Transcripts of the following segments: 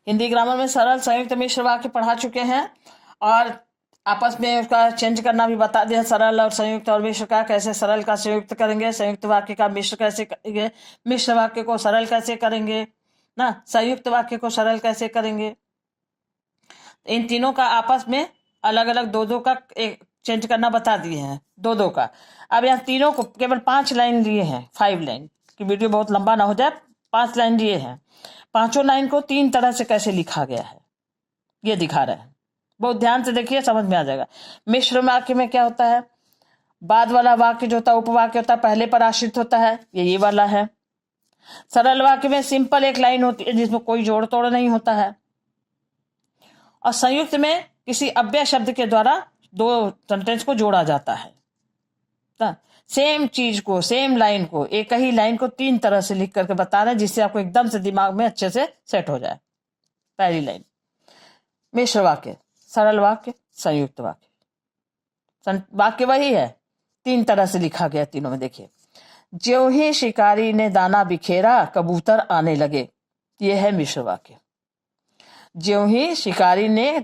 Hindi grammar में सरल संयुक्त मिश्र वाक्य पढ़ा चुके हैं और आपस में उसका चेंज करना भी बता दिया। सरल और संयुक्त और मिश्र का कैसे सरल का संयुक्त करेंगे, संयुक्त वाक्य का मिश्र कैसे करेंगे, मिश्र वाक्य को सरल कैसे करेंगे ना, संयुक्त वाक्य को सरल कैसे करेंगे। इन तीनों का आपस में अलग अलग दो का एक चेंज करना बता दिए हैं, दो का। अब यहाँ तीनों को केवल 5 लाइन लिए हैं, 5 लाइन की वीडियो बहुत लंबा ना हो जाए, 5 लाइन लिए हैं। पांचों लाइन को 3 तरह से कैसे लिखा गया है ये दिखा रहे हैं। बहुत ध्यान से देखिए, समझ में आ जाएगा। मिश्र वाक्य में क्या होता है, बाद वाला वाक्य जो होता है उपवाक्य होता है, पहले पर आश्रित होता है, ये वाला है। सरल वाक्य में सिंपल एक लाइन होती है जिसमें कोई जोड़ तोड़ नहीं होता है। और संयुक्त में किसी अव्यय शब्द के द्वारा 2 सेंटेंस को जोड़ा जाता है। सेम चीज को, सेम लाइन को, एक ही लाइन को 3 तरह से लिख करके बता रहे हैं जिससे आपको एकदम से दिमाग में अच्छे से सेट हो जाए। पहली लाइन मिश्र वाक्य, सरल वाक्य, संयुक्त वाक्य। वाक्य वही है, 3 तरह से लिखा गया तीनों में। देखिए, ज्यों ही शिकारी ने दाना बिखेरा कबूतर आने लगे, ये है मिश्र वाक्य। ज्यों ही शिकारी ने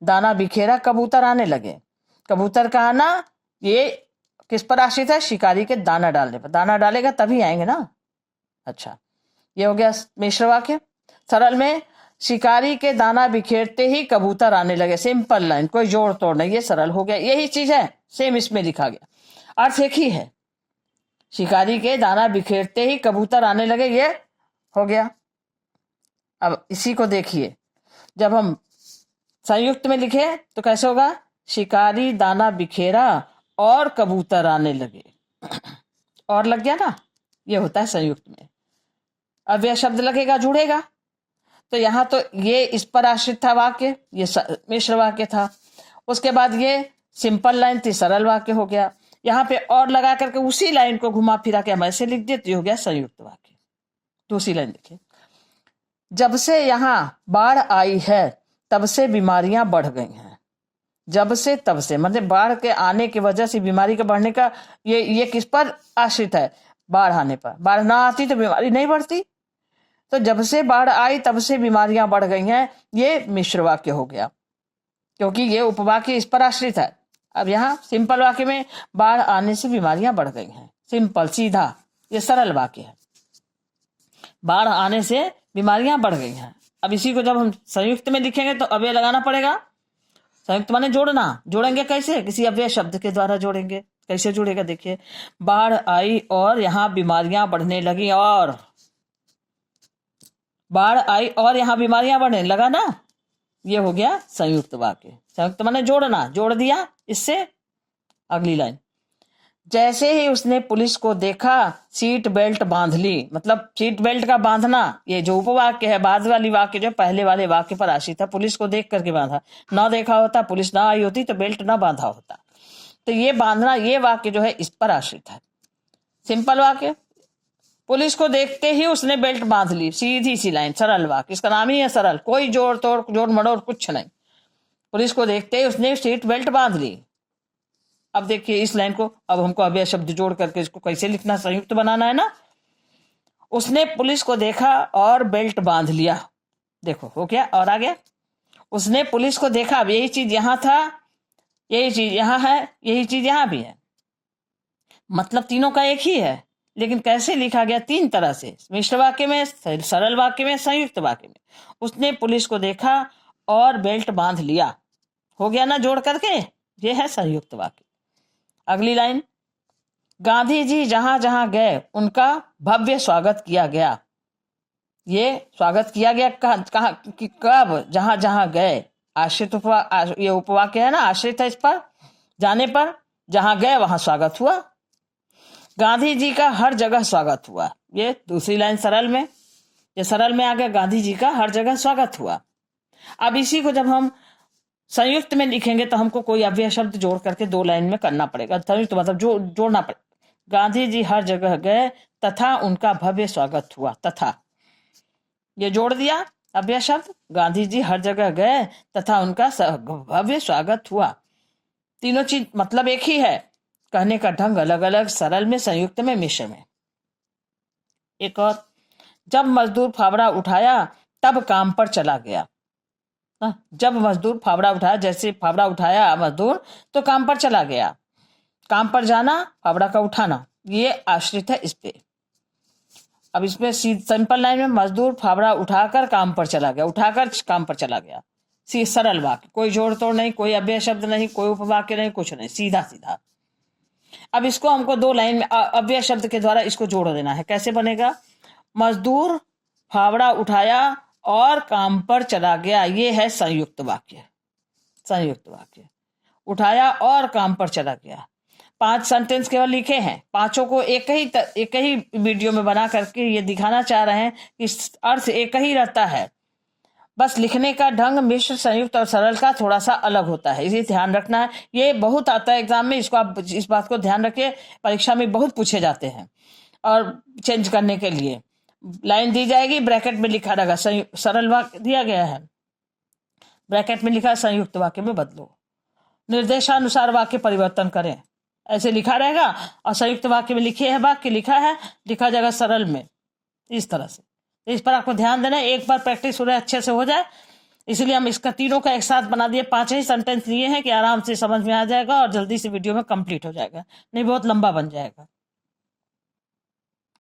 दाना बिखेरा कबूतर आने लगे। कबूतर का आना ये किस पर आश्रित है, शिकारी के दाना डालने पर। दाना डालेगा तभी आएंगे ना। अच्छा, ये हो गया मिश्र वाक्य। सरल में शिकारी के दाना बिखेरते ही कबूतर आने लगे, सिंपल लाइन, कोई जोड़ तोड़ नहीं, ये सरल हो गया। यही चीज है, सेम इसमें लिखा गया, अर्थ एक ही है। शिकारी के दाना बिखेरते ही कबूतर आने लगे, ये हो गया। अब इसी को देखिए, जब हम संयुक्त में लिखे तो कैसे होगा, शिकारी दाना बिखेरा और कबूतर आने लगे, और लग गया ना, ये होता है संयुक्त में। अब यह शब्द लगेगा, जुड़ेगा। तो यहां तो ये इस पर आश्रित था वाक्य, ये मिश्र वाक्य था। उसके बाद ये सिंपल लाइन थी, सरल वाक्य हो गया। यहाँ पे और लगा करके उसी लाइन को घुमा फिरा के हम ऐसे लिख देते, हो गया संयुक्त वाक्य। दूसरी लाइन देखिए, जब से यहाँ बाढ़ आई है तब से बीमारियां बढ़ गई हैं। जब से तब से मतलब बाढ़ के आने की वजह से बीमारी के बढ़ने का ये किस पर आश्रित है, बाढ़ आने पर। बाढ़ ना आती तो बीमारी नहीं बढ़ती। तो जब से बाढ़ आई तब से बीमारियां बढ़ गई हैं, ये मिश्र वाक्य हो गया, क्योंकि ये उपवाक्य इस पर आश्रित है। अब यहाँ सिंपल वाक्य में बाढ़ आने से बीमारियां बढ़ गई हैं, सिंपल सीधा, ये सरल वाक्य है। बाढ़ आने से बीमारियां बढ़ गई हैं। अब इसी को जब हम संयुक्त में लिखेंगे तो अव्यय लगाना पड़ेगा। संयुक्त माने जोड़ना, जोड़ेंगे कैसे, किसी अव्यय शब्द के द्वारा जोड़ेंगे। कैसे जुड़ेगा, देखिए, बाढ़ आई और यहाँ बीमारियां बढ़ने लगी, और बाढ़ आई और यहाँ बीमारियां बढ़ने लगा ना, ये हो गया संयुक्त वाक्य। संयुक्त माने जोड़ना, जोड़ दिया इससे। अगली लाइन, जैसे ही उसने पुलिस को देखा सीट बेल्ट बांध ली। मतलब सीट बेल्ट का बांधना, ये जो उपवाक्य है, बाद वाली वाक्य जो पहले वाले वाक्य पर आश्रित था, पुलिस को देख करके बांधा। ना देखा होता, पुलिस ना आई होती तो बेल्ट ना बांधा होता। तो ये बांधना, ये वाक्य जो है इस पर आश्रित है। सिंपल वाक्य, पुलिस को देखते ही उसने बेल्ट बांध ली, सीधी सी लाइन, सरल वाक्य। इसका नाम ही है सरल, कोई जोड़ तोड़, जोड़ मड़ोड़ कुछ नहीं। पुलिस को देखते ही उसने सीट बेल्ट बांध ली। अब देखिए इस लाइन को, अब हमको अव्यय शब्द जोड़ करके इसको कैसे लिखना, संयुक्त बनाना है ना। उसने पुलिस को देखा और बेल्ट बांध लिया, देखो हो गया, और आ गया। उसने पुलिस को देखा, अब यही चीज यहां था, यही चीज यहां है, यही चीज यहां भी है। मतलब तीनों का एक ही है, लेकिन कैसे लिखा गया, 3 तरह से, मिश्र वाक्य में, सरल वाक्य में, संयुक्त वाक्य में। उसने पुलिस को देखा और बेल्ट बांध लिया, हो गया ना जोड़ करके, ये है संयुक्त वाक्य। अगली लाइन, गांधी जी जहां जहां गए उनका भव्य स्वागत किया गया। ये स्वागत किया गया कहाँ, कब, जहां जहां गए। आश्रित ये उपवाक्य है ना, आश्रित है इस पर, जाने पर, जहां गए वहां स्वागत हुआ। गांधी जी का हर जगह स्वागत हुआ, ये दूसरी लाइन सरल में, ये सरल में आ गया, गांधी जी का हर जगह स्वागत हुआ। अब इसी को जब हम संयुक्त में लिखेंगे तो हमको कोई अव्यय शब्द जोड़ करके 2 लाइन में करना पड़ेगा। संयुक्त मतलब जोड़ना पड़ेगा। गांधी जी हर जगह गए तथा उनका भव्य स्वागत हुआ, तथा ये जोड़ दिया अव्यय शब्द, गांधी जी हर जगह गए तथा उनका भव्य स्वागत हुआ। तीनों चीज मतलब एक ही है, कहने का ढंग अलग अलग, सरल में, संयुक्त में, मिश्र में। एक और, जब मजदूर फावड़ा उठाया तब काम पर चला गया। जब मजदूर फावड़ा उठाया, जैसे फावड़ा उठाया मजदूर तो काम पर चला गया। काम पर जाना, फावड़ा का उठाना, ये आश्रित है इस पे। अब इसमें सिंपल लाइन में मजदूर फावड़ा उठाकर काम पर चला गया, उठाकर काम पर चला गया। सरल वाक्य, कोई जोड़ तोड़ नहीं, कोई अव्यय शब्द नहीं, कोई उपवाक्य नहीं, कुछ नहीं, सीधा सीधा। अब इसको हमको 2 लाइन में अव्यय शब्द के द्वारा इसको जोड़ देना है। कैसे बनेगा? मजदूर फावड़ा उठाया और काम पर चला गया, ये है संयुक्त वाक्य। संयुक्त वाक्य, उठाया और काम पर चला गया। 5 सेंटेंस केवल लिखे हैं, पांचों को एक ही वीडियो में बना करके ये दिखाना चाह रहे हैं कि अर्थ एक ही रहता है, बस लिखने का ढंग मिश्र, संयुक्त और सरल का थोड़ा सा अलग होता है, इसे ध्यान रखना है। ये बहुत आता है एग्जाम में, इसको आप इस बात को ध्यान रखिए, परीक्षा में बहुत पूछे जाते हैं। और चेंज करने के लिए लाइन दी जाएगी, ब्रैकेट में लिखा रहेगा सरल वाक्य दिया गया है, ब्रैकेट में लिखा संयुक्त वाक्य में बदलो, निर्देशानुसार वाक्य परिवर्तन करें, ऐसे लिखा रहेगा। और संयुक्त वाक्य में लिखे है वाक्य लिखा है, लिखा जाएगा सरल में, इस तरह से। इस पर आपको ध्यान देना है, एक बार प्रैक्टिस हो रहा है अच्छे से हो जाए, इसलिए हम इसका तीनों का एक साथ बना दिए। 5 ही सेंटेंस लिए हैं कि आराम से समझ में आ जाएगा और जल्दी से वीडियो में कंप्लीट हो जाएगा, नहीं बहुत लंबा बन जाएगा।